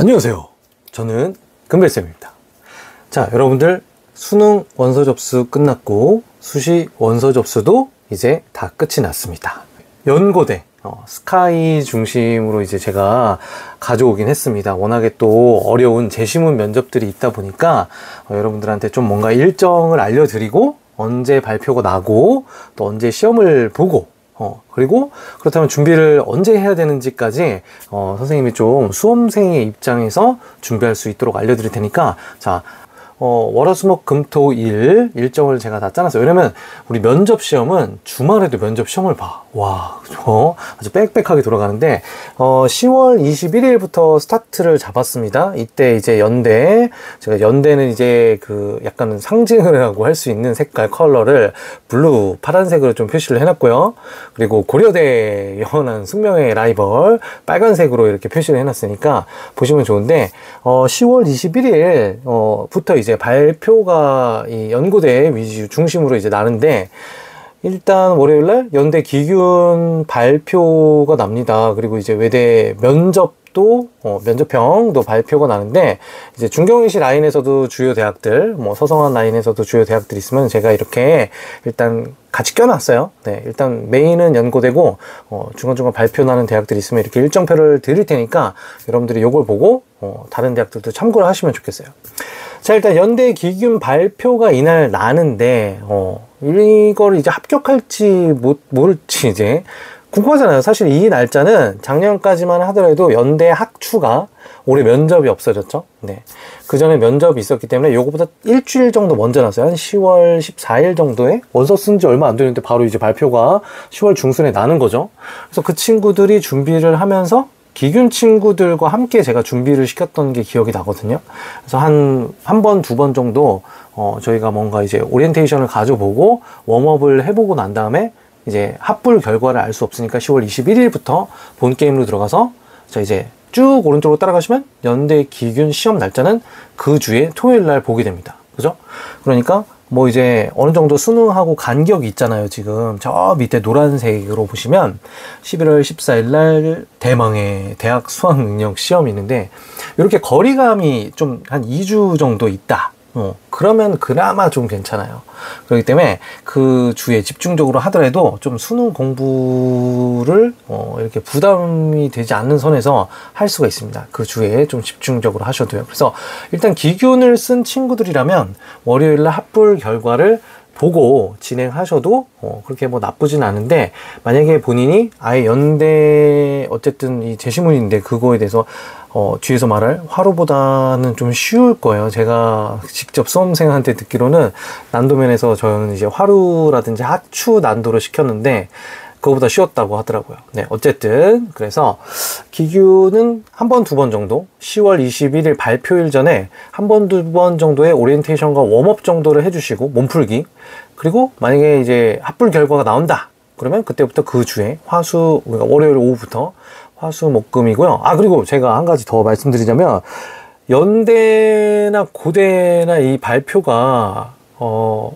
안녕하세요. 저는 금별쌤입니다. 자, 여러분들 수능 원서 접수 끝났고 수시 원서 접수도 이제 다 끝이 났습니다. 연고대 스카이 중심으로 이제 제가 가져오긴 했습니다. 워낙에 또 어려운 재시문 면접들이 있다 보니까 여러분들한테 좀 뭔가 일정을 알려드리고 언제 발표가 나고 또 언제 시험을 보고 그리고 그렇다면 준비를 언제 해야 되는지까지 선생님이 좀 수험생의 입장에서 준비할 수 있도록 알려드릴 테니까, 자, 월화수목금토일 일정을 제가 다 짜놨어요. 왜냐면 우리 면접 시험은 주말에도 면접 시험을 봐. 와, 아주 빽빽하게 돌아가는데 10월 21일부터 스타트를 잡았습니다. 이때 이제 연대, 제가 연대는 이제 그 약간 상징이라고 할 수 있는 색깔 컬러를 블루, 파란색으로 좀 표시를 해놨고요. 그리고 고려대 영원한 숙명의 라이벌 빨간색으로 이렇게 표시를 해놨으니까 보시면 좋은데 10월 21일부터 이제 발표가 이 연고대 위주 중심으로 이제 나는데, 일단 월요일날 연대 기균 발표가 납니다. 그리고 이제 외대 면접도 면접형도 발표가 나는데, 이제 중경시 라인에서도 주요 대학들, 뭐 서성한 라인에서도 주요 대학들이 있으면 제가 이렇게 일단 같이 껴놨어요. 네, 일단 메인은 연고대고 중간중간 발표 나는 대학들이 있으면 이렇게 일정표를 드릴 테니까 여러분들이 요걸 보고 다른 대학들도 참고를 하시면 좋겠어요. 자, 일단 연대 기균 발표가 이날 나는데 이걸 이제 합격할지 모를지 이제 궁금하잖아요. 사실 이 날짜는 작년까지만 하더라도 연대 학추가 올해 면접이 없어졌죠. 네. 그 전에 면접이 있었기 때문에 요거보다 일주일 정도 먼저 났어요. 한 10월 14일 정도에 원서 쓴 지 얼마 안 되는데 바로 이제 발표가 10월 중순에 나는 거죠. 그래서 그 친구들이 준비를 하면서 기균 친구들과 함께 제가 준비를 시켰던 게 기억이 나거든요. 그래서 한 번, 두 번 정도 저희가 뭔가 이제 오리엔테이션을 가져보고 웜업을 해보고 난 다음에 이제 합불 결과를 알 수 없으니까 10월 21일부터 본 게임으로 들어가서, 자, 이제 쭉 오른쪽으로 따라가시면 연대 기균 시험 날짜는 그 주에 토요일 날 보게 됩니다. 그죠? 그러니까 뭐 이제 어느 정도 수능하고 간격이 있잖아요. 지금 저 밑에 노란색으로 보시면 11월 14일 날 대망의 대학 수학 능력 시험이 있는데, 이렇게 거리감이 좀 한 2주 정도 있다. 그러면 그나마 좀 괜찮아요. 그렇기 때문에 그 주에 집중적으로 하더라도 좀 수능 공부를 이렇게 부담이 되지 않는 선에서 할 수가 있습니다. 그 주에 좀 집중적으로 하셔도요. 그래서 일단 기균을 쓴 친구들이라면 월요일날 합불 결과를 보고 진행하셔도 그렇게 뭐 나쁘진 않은데, 만약에 본인이 아예 연대 어쨌든 이 재시문인데 그거에 대해서 뒤에서 말할 화로보다는 좀 쉬울 거예요. 제가 직접 수험생한테 듣기로는 난도면에서 저는 이제 화로라든지 하추 난도를 시켰는데 그거보다 쉬웠다고 하더라고요. 네, 어쨌든 그래서 기균은 한 번, 두 번 정도 10월 21일 발표일 전에 한 번, 두 번 정도의 오리엔테이션과 웜업 정도를 해주시고 몸풀기, 그리고 만약에 이제 합불 결과가 나온다 그러면 그때부터 그 주에 그러니까 월요일 오후부터 화수목금이고요. 그리고 제가 한 가지 더 말씀드리자면, 연대나 고대나 이 발표가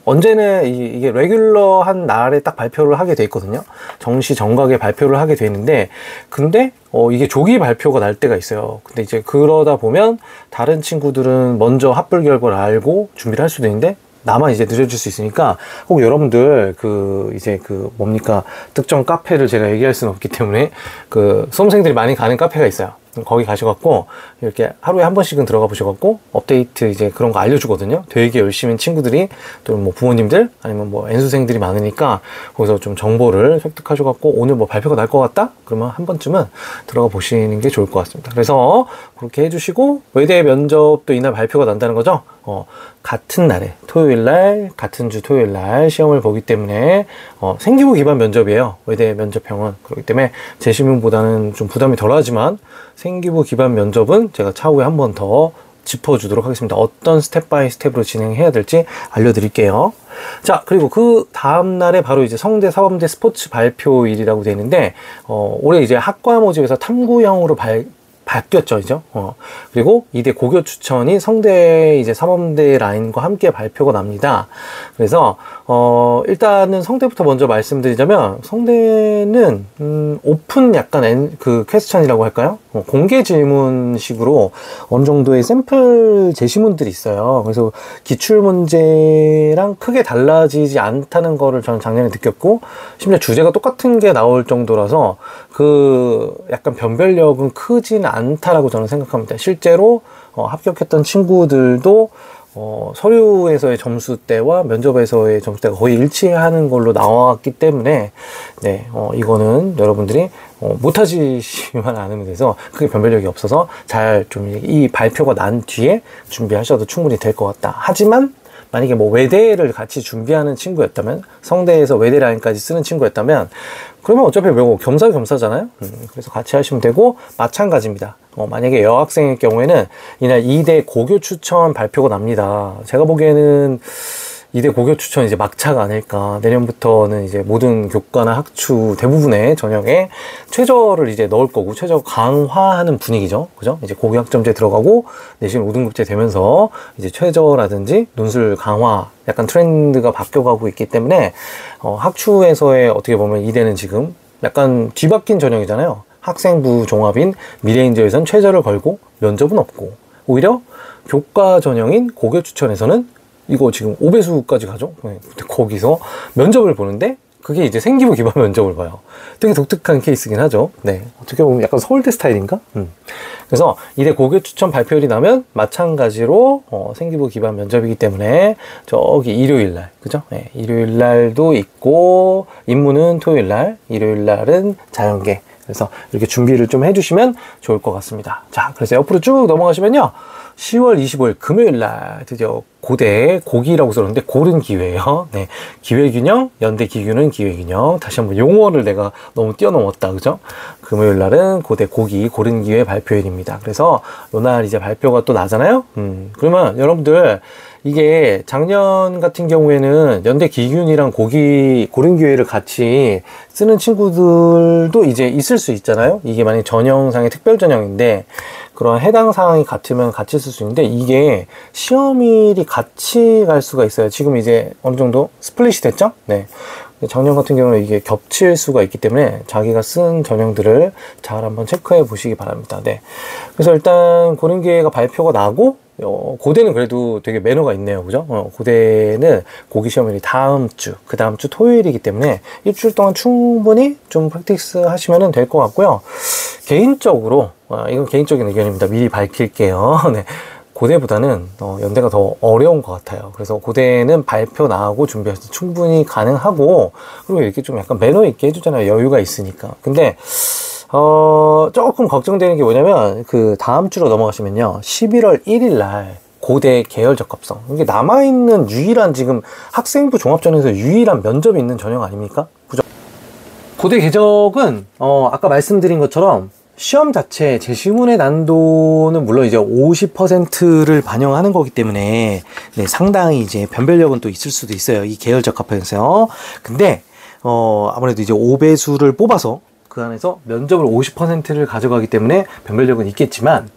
언제나 이게 레귤러한 날에 딱 발표를 하게 돼 있거든요. 정시 정각에 발표를 하게 돼 있는데, 근데 이게 조기 발표가 날 때가 있어요. 근데 이제 그러다 보면 다른 친구들은 먼저 합불 결과를 알고 준비를 할 수도 있는데 나만 이제 늦어질 수 있으니까, 꼭 여러분들 특정 카페를 제가 얘기할 수는 없기 때문에 수험생들이 많이 가는 카페가 있어요. 거기 가셔갖고 이렇게 하루에 한 번씩은 들어가 보셔갖고 업데이트 이제 그런 거 알려주거든요. 되게 열심히 친구들이, 또 뭐 부모님들 아니면 뭐 N수생들이 많으니까 거기서 좀 정보를 획득하셔갖고 오늘 뭐 발표가 날 것 같다? 그러면 한 번쯤은 들어가 보시는 게 좋을 것 같습니다. 그래서 그렇게 해주시고, 외대 면접도 이날 발표가 난다는 거죠. 같은 날에 토요일날, 같은 주 토요일날 시험을 보기 때문에 생기부 기반 면접이에요. 외대 면접형은. 그렇기 때문에 재시문보다는 좀 부담이 덜하지만 생기부 기반 면접은 제가 차후에 한 번 더 짚어주도록 하겠습니다. 어떤 스텝 바이 스텝으로 진행해야 될지 알려드릴게요. 자, 그리고 그 다음날에 바로 이제 성대 사범대 스포츠 발표일이라고 되어 있는데, 올해 이제 학과 모집에서 탐구형으로 바뀌었죠, 이제. 그리고 이대 고교 추천이 성대 이제 사범대 라인과 함께 발표가 납니다. 그래서 일단은 성대부터 먼저 말씀드리자면, 성대는 오픈 약간 그 퀘스천이라고 할까요? 공개 질문식으로 어느 정도의 샘플 제시문들이 있어요. 그래서 기출 문제랑 크게 달라지지 않다는 거를 저는 작년에 느꼈고, 심지어 주제가 똑같은 게 나올 정도라서 그 약간 변별력은 크진 않다라고 저는 생각합니다. 실제로 합격했던 친구들도 서류에서의 점수대와 면접에서의 점수대가 거의 일치하는 걸로 나왔기 때문에, 네, 이거는 여러분들이 못하시지만 않으면 돼서 크게 변별력이 없어서 잘 좀 이 발표가 난 뒤에 준비하셔도 충분히 될 것 같다. 하지만 만약에 뭐 외대를 같이 준비하는 친구였다면, 성대에서 외대 라인까지 쓰는 친구였다면, 그러면 어차피 뭐 겸사겸사잖아요. 그래서 같이 하시면 되고, 마찬가지입니다. 만약에 여학생일 경우에는 이날 2대 고교 추천 발표가 납니다. 제가 보기에는 2대 고교 추천 이제 막차가 아닐까. 내년부터는 이제 모든 교과나 학추 대부분의 전형에 최저를 이제 넣을 거고, 최저 강화하는 분위기죠. 그죠? 이제 고교 학점제 들어가고, 내신 5등급제 되면서 이제 최저라든지 논술 강화, 약간 트렌드가 바뀌어가고 있기 때문에, 학추에서의 어떻게 보면 2대는 지금 약간 뒤바뀐 전형이잖아요. 학생부 종합인 미래인재에선 최저를 걸고 면접은 없고, 오히려 교과 전형인 고교 추천에서는 이거 지금 5배수까지 가죠. 근데 거기서 면접을 보는데 그게 이제 생기부 기반 면접을 봐요. 되게 독특한 케이스긴 하죠. 네, 어떻게 보면 약간 서울대 스타일인가? 그래서 이대 고교 추천 발표율이 나면 마찬가지로 생기부 기반 면접이기 때문에 저기 일요일날, 그죠? 네, 일요일날도 있고, 임무는 토요일날, 일요일날은 자연계. 그래서 이렇게 준비를 좀 해주시면 좋을 것 같습니다. 자, 그래서 옆으로 쭉 넘어가시면요, 10월 25일 금요일날 드디어 고기라고 써놓는데 고른 기회예요. 네, 기회균형, 연대 기규는 기회균형. 다시 한번 용어를 내가 너무 뛰어넘었다, 그죠? 금요일날은 고른 기회 발표일입니다. 그래서 요날 이제 발표가 또 나잖아요. 그러면 여러분들, 이게 작년 같은 경우에는 연대 기균이랑 고른 기회를 같이 쓰는 친구들도 이제 있을 수 있잖아요. 이게 만약 전형상의 특별 전형인데, 그런 해당 사항이 같으면 같이 쓸 수 있는데, 이게 시험일이 같이 갈 수가 있어요. 지금 이제 어느 정도 스플릿이 됐죠? 네. 작년 같은 경우는 이게 겹칠 수가 있기 때문에 자기가 쓴 전형들을 잘 한번 체크해 보시기 바랍니다. 네. 그래서 일단 고른 기회가 발표가 나고, 고대는 그래도 되게 매너가 있네요. 그죠? 고대는 고기 시험일이 그 다음 주 토요일이기 때문에 일주일 동안 충분히 좀 프랙티스 하시면 될 것 같고요. 개인적으로, 이건 개인적인 의견입니다. 미리 밝힐게요. 네. 고대보다는 연대가 더 어려운 것 같아요. 그래서 고대는 발표 나가고 준비해서 충분히 가능하고, 그리고 이렇게 좀 약간 매너 있게 해주잖아요. 여유가 있으니까. 근데 조금 걱정되는 게 뭐냐면, 그 다음 주로 넘어가시면요, 11월 1일 날 고대 계열 적합성, 이게 남아있는 유일한, 지금 학생부 종합전에서 유일한 면접이 있는 전형 아닙니까? 그죠? 고대 계적은 아까 말씀드린 것처럼 시험 자체 제시문의 난도는 물론 이제 50%를 반영하는 거기 때문에, 네, 상당히 이제 변별력은 또 있을 수도 있어요. 이 계열 적합에서요. 근데 아무래도 이제 5배수를 뽑아서 그 안에서 면접을 50%를 가져가기 때문에 변별력은 있겠지만,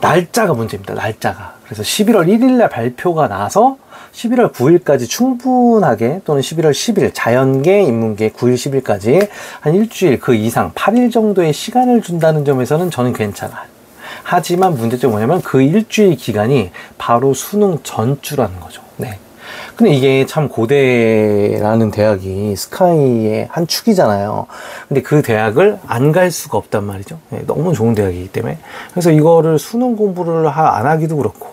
날짜가 문제입니다. 날짜가. 그래서 11월 1일 날 발표가 나서 11월 9일까지 충분하게, 또는 11월 10일 자연계, 인문계 9일, 10일까지 한 일주일 그 이상 8일 정도의 시간을 준다는 점에서는 저는 괜찮아요. 하지만 문제점은 뭐냐면 그 일주일 기간이 바로 수능 전주라는 거죠. 네. 근데 이게 참 고대라는 대학이 스카이의 한 축이잖아요. 근데 그 대학을 안 갈 수가 없단 말이죠. 네, 너무 좋은 대학이기 때문에. 그래서 이거를 수능 공부를 안 하기도 그렇고,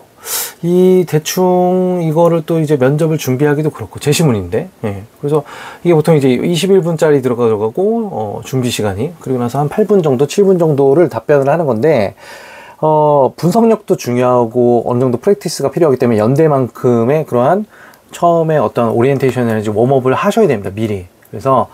이 대충 이거를 또 이제 면접을 준비하기도 그렇고, 제시문인데, 예. 그래서 이게 보통 이제 21분짜리 들어가고, 준비 시간이, 그리고 나서 한 8분 정도, 7분 정도를 답변을 하는 건데, 분석력도 중요하고 어느 정도 프랙티스가 필요하기 때문에 연대만큼의 그러한 처음에 어떤 오리엔테이션이나 웜업을 하셔야 됩니다. 미리. 그래서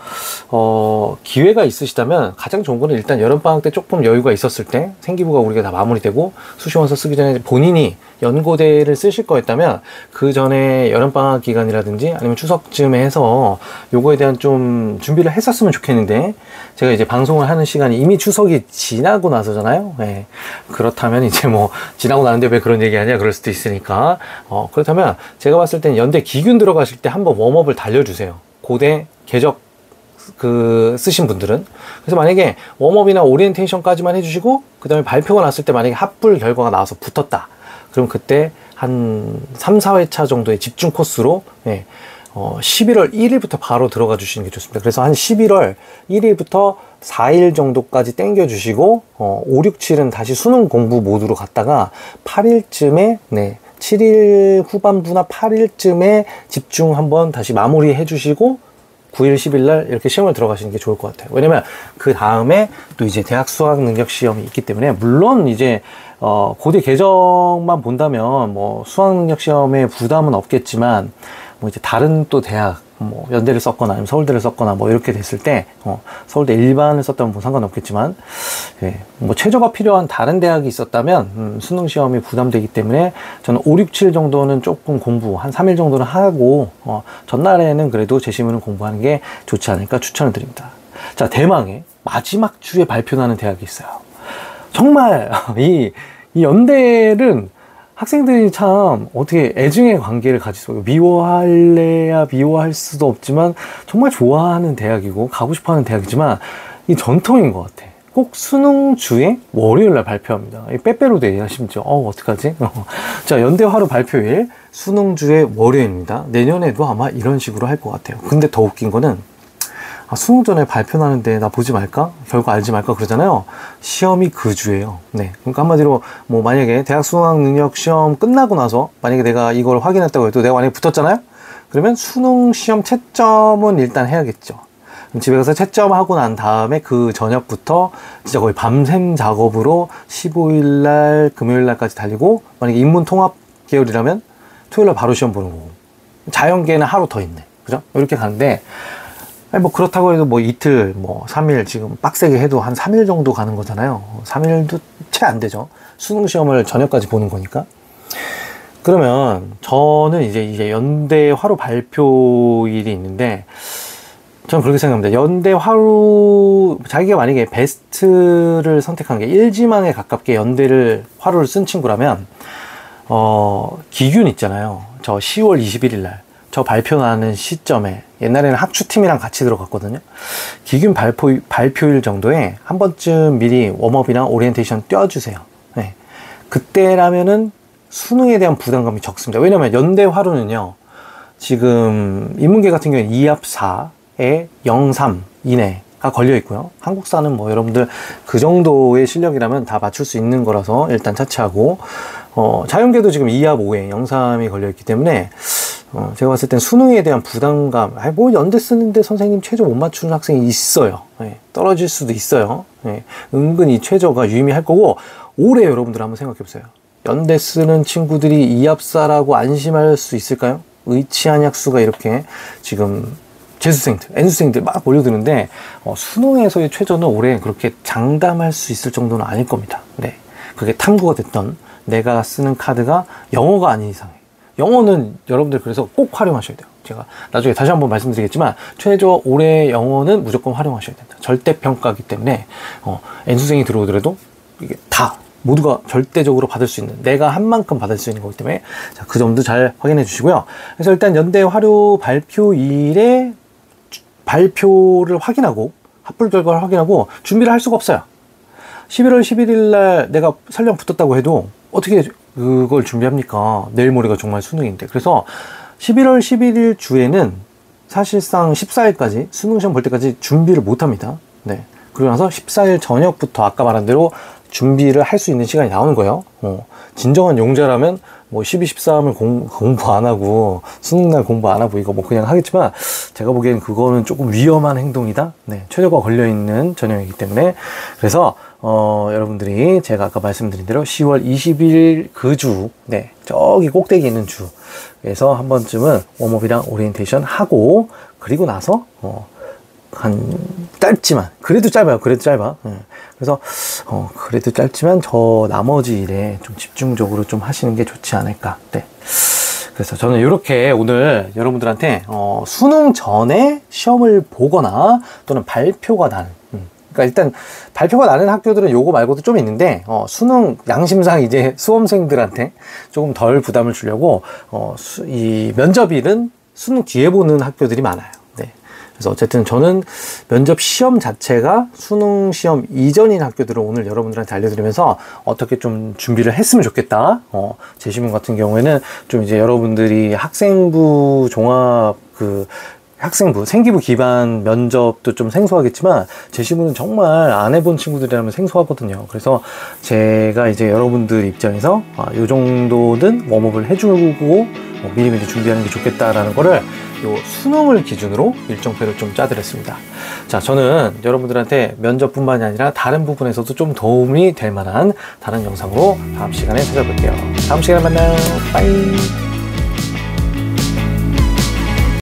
기회가 있으시다면 가장 좋은 거는 일단 여름방학 때 조금 여유가 있었을 때 생기부가 우리가 다 마무리되고 수시원서 쓰기 전에 본인이 연고대를 쓰실 거였다면 그 전에 여름방학 기간이라든지 아니면 추석쯤에 해서 요거에 대한 좀 준비를 했었으면 좋겠는데, 제가 이제 방송을 하는 시간이 이미 추석이 지나고 나서잖아요. 네. 그렇다면 이제 뭐 지나고 나는데 왜 그런 얘기 하냐 그럴 수도 있으니까, 그렇다면 제가 봤을 때는 연대 기균 들어가실 때 한번 웜업을 달려주세요. 고대 궤적 쓰신 분들은. 그래서 만약에 웜업이나 오리엔테이션까지만 해주시고 그 다음에 발표가 났을 때 만약에 합불 결과가 나와서 붙었다, 그럼 그때 한 3, 4회차 정도의 집중 코스로 11월 1일부터 바로 들어가 주시는 게 좋습니다. 그래서 한 11월 1일부터 4일 정도까지 땡겨 주시고 5, 6, 7은 다시 수능 공부 모드로 갔다가 8일쯤에 7일 후반부나 8일쯤에 집중 한번 다시 마무리 해주시고 9일, 10일 날 이렇게 시험을 들어가시는 게 좋을 것 같아요. 왜냐면 그 다음에 또 이제 대학 수학 능력 시험이 있기 때문에, 물론 이제 고대 궤적만 본다면 뭐 수학 능력 시험에 부담은 없겠지만, 뭐 이제 다른 또 대학, 뭐 연대를 썼거나 아니면 서울대를 썼거나 뭐 이렇게 됐을 때 서울대 일반을 썼다면 뭐 상관없겠지만, 뭐 최저가 필요한 다른 대학이 있었다면 수능 시험이 부담되기 때문에 저는 5, 6, 7 정도는 조금 공부 한 3일 정도는 하고 전날에는 그래도 재시문을 공부하는 게 좋지 않을까 추천을 드립니다. 자, 대망의 마지막 주에 발표나는 대학이 있어요. 정말 이 연대는 학생들이 참 어떻게 애증의 관계를 가지고, 미워할래야 미워할 수도 없지만 정말 좋아하는 대학이고 가고 싶어하는 대학이지만 이 전통인 것 같아. 꼭 수능 주에 월요일 날 발표합니다. 빼빼로 데이야 심지어. 어떡하지? 자, 연대 화로 발표일 수능 주에 월요일입니다. 내년에도 아마 이런 식으로 할 것 같아요. 근데 더 웃긴 거는 수능 전에 발표 나는데 나 보지 말까? 결과 알지 말까? 그러잖아요. 시험이 그 주예요. 네. 그러니까 한마디로 뭐 만약에 대학 수학 능력 시험 끝나고 나서 만약에 내가 이걸 확인했다고 해도 내가 만약에 붙었잖아요? 그러면 수능 시험 채점은 일단 해야겠죠. 그럼 집에 가서 채점하고 난 다음에 그 저녁부터 진짜 거의 밤샘 작업으로 15일 날 금요일 날까지 달리고, 만약에 인문 통합 계열이라면 토요일 날 바로 시험 보는 거고, 자연계는 하루 더 있네. 그죠? 이렇게 가는데, 뭐 그렇다고 해도 뭐 이틀, 뭐 3일, 지금 빡세게 해도 한 3일 정도 가는 거잖아요. 3일도 채 안 되죠. 수능 시험을 저녁까지 보는 거니까. 그러면 저는 이제 연대 화로 발표일이 있는데, 저는 그렇게 생각합니다. 연대 화로, 자기가 만약에 베스트를 선택한 게 1지망에 가깝게 연대를 화로를 쓴 친구라면, 기균 있잖아요. 저 10월 21일 날. 저 발표 나는 시점에, 옛날에는 학추팀이랑 같이 들어갔거든요. 기균 발표일 정도에 한 번쯤 미리 웜업이나 오리엔테이션 띄워주세요. 네. 그때라면은 수능에 대한 부담감이 적습니다. 왜냐면 연대 화로는요, 지금 인문계 같은 경우는 2합 4에 0.3 이내가 걸려 있고요. 한국사는 뭐 여러분들 그 정도의 실력이라면 다 맞출 수 있는 거라서 일단 차치하고, 자연계도 지금 2합 5에 0.3이 걸려 있기 때문에 제가 봤을 땐 수능에 대한 부담감, 뭐 연대 쓰는데 선생님 최저 못 맞추는 학생이 있어요. 떨어질 수도 있어요. 은근히 최저가 유의미할 거고, 올해 여러분들 한번 생각해 보세요. 연대 쓰는 친구들이 이합사라고 안심할 수 있을까요? 의치한 약수가 이렇게 지금 재수생들, N수생들 막 몰려드는데, 수능에서의 최저는 올해 그렇게 장담할 수 있을 정도는 아닐 겁니다. 네. 그게 탐구가 됐던, 내가 쓰는 카드가 영어가 아닌 이상에. 영어는 여러분들 그래서 꼭 활용하셔야 돼요. 제가 나중에 다시 한번 말씀드리겠지만, 최저 올해 영어는 무조건 활용하셔야 된다. 절대평가이기 때문에 N수생이 들어오더라도 이게 다 모두가 절대적으로 받을 수 있는, 내가 한 만큼 받을 수 있는 거기 때문에, 자, 그 점도 잘 확인해 주시고요. 그래서 일단 연대 화료 발표일에 발표를 확인하고 합불 결과를 확인하고 준비를 할 수가 없어요. 11월 11일 날 내가 설령 붙었다고 해도 어떻게 그걸 준비합니까? 내일 모레가 정말 수능인데. 그래서 11월 11일 주에는 사실상 14일까지 수능시험 볼 때까지 준비를 못 합니다. 네. 그러고 나서 14일 저녁부터 아까 말한 대로 준비를 할 수 있는 시간이 나오는 거예요. 진정한 용자라면 뭐 12, 13을 공부 안 하고 수능날 공부 안 하고 이거 뭐 그냥 하겠지만, 제가 보기엔 그거는 조금 위험한 행동이다. 네, 최저가 걸려있는 전형이기 때문에. 그래서 여러분들이 제가 아까 말씀드린 대로 10월 20일 그 주, 네, 저기 꼭대기 있는 주에서 한 번쯤은 웜업이랑 오리엔테이션 하고, 그리고 나서 짧지만, 그래도 짧아요. 그래도 짧아. 그래서, 그래도 짧지만 저 나머지 일에 좀 집중적으로 좀 하시는 게 좋지 않을까. 네. 그래서 저는 이렇게 오늘 여러분들한테, 수능 전에 시험을 보거나 또는 발표가 나는, 그러니까 일단 발표가 나는 학교들은 요거 말고도 좀 있는데, 수능 양심상 이제 수험생들한테 조금 덜 부담을 주려고, 이 면접일은 수능 뒤에 보는 학교들이 많아요. 네. 그래서 어쨌든 저는 면접 시험 자체가 수능 시험 이전인 학교들을 오늘 여러분들한테 알려드리면서 어떻게 좀 준비를 했으면 좋겠다. 제시문 같은 경우에는 좀 이제 여러분들이 학생부 종합 학생부, 생기부 기반 면접도 좀 생소하겠지만 제시문은 정말 안 해본 친구들이라면 생소하거든요. 그래서 제가 이제 여러분들 입장에서 이 정도는 웜업을 해주고 미리미리 준비하는 게 좋겠다라는 거를 요 수능을 기준으로 일정표를 좀 짜드렸습니다. 자, 저는 여러분들한테 면접뿐만이 아니라 다른 부분에서도 좀 도움이 될 만한 다른 영상으로 다음 시간에 찾아볼게요. 다음 시간에 만나요. 빠이.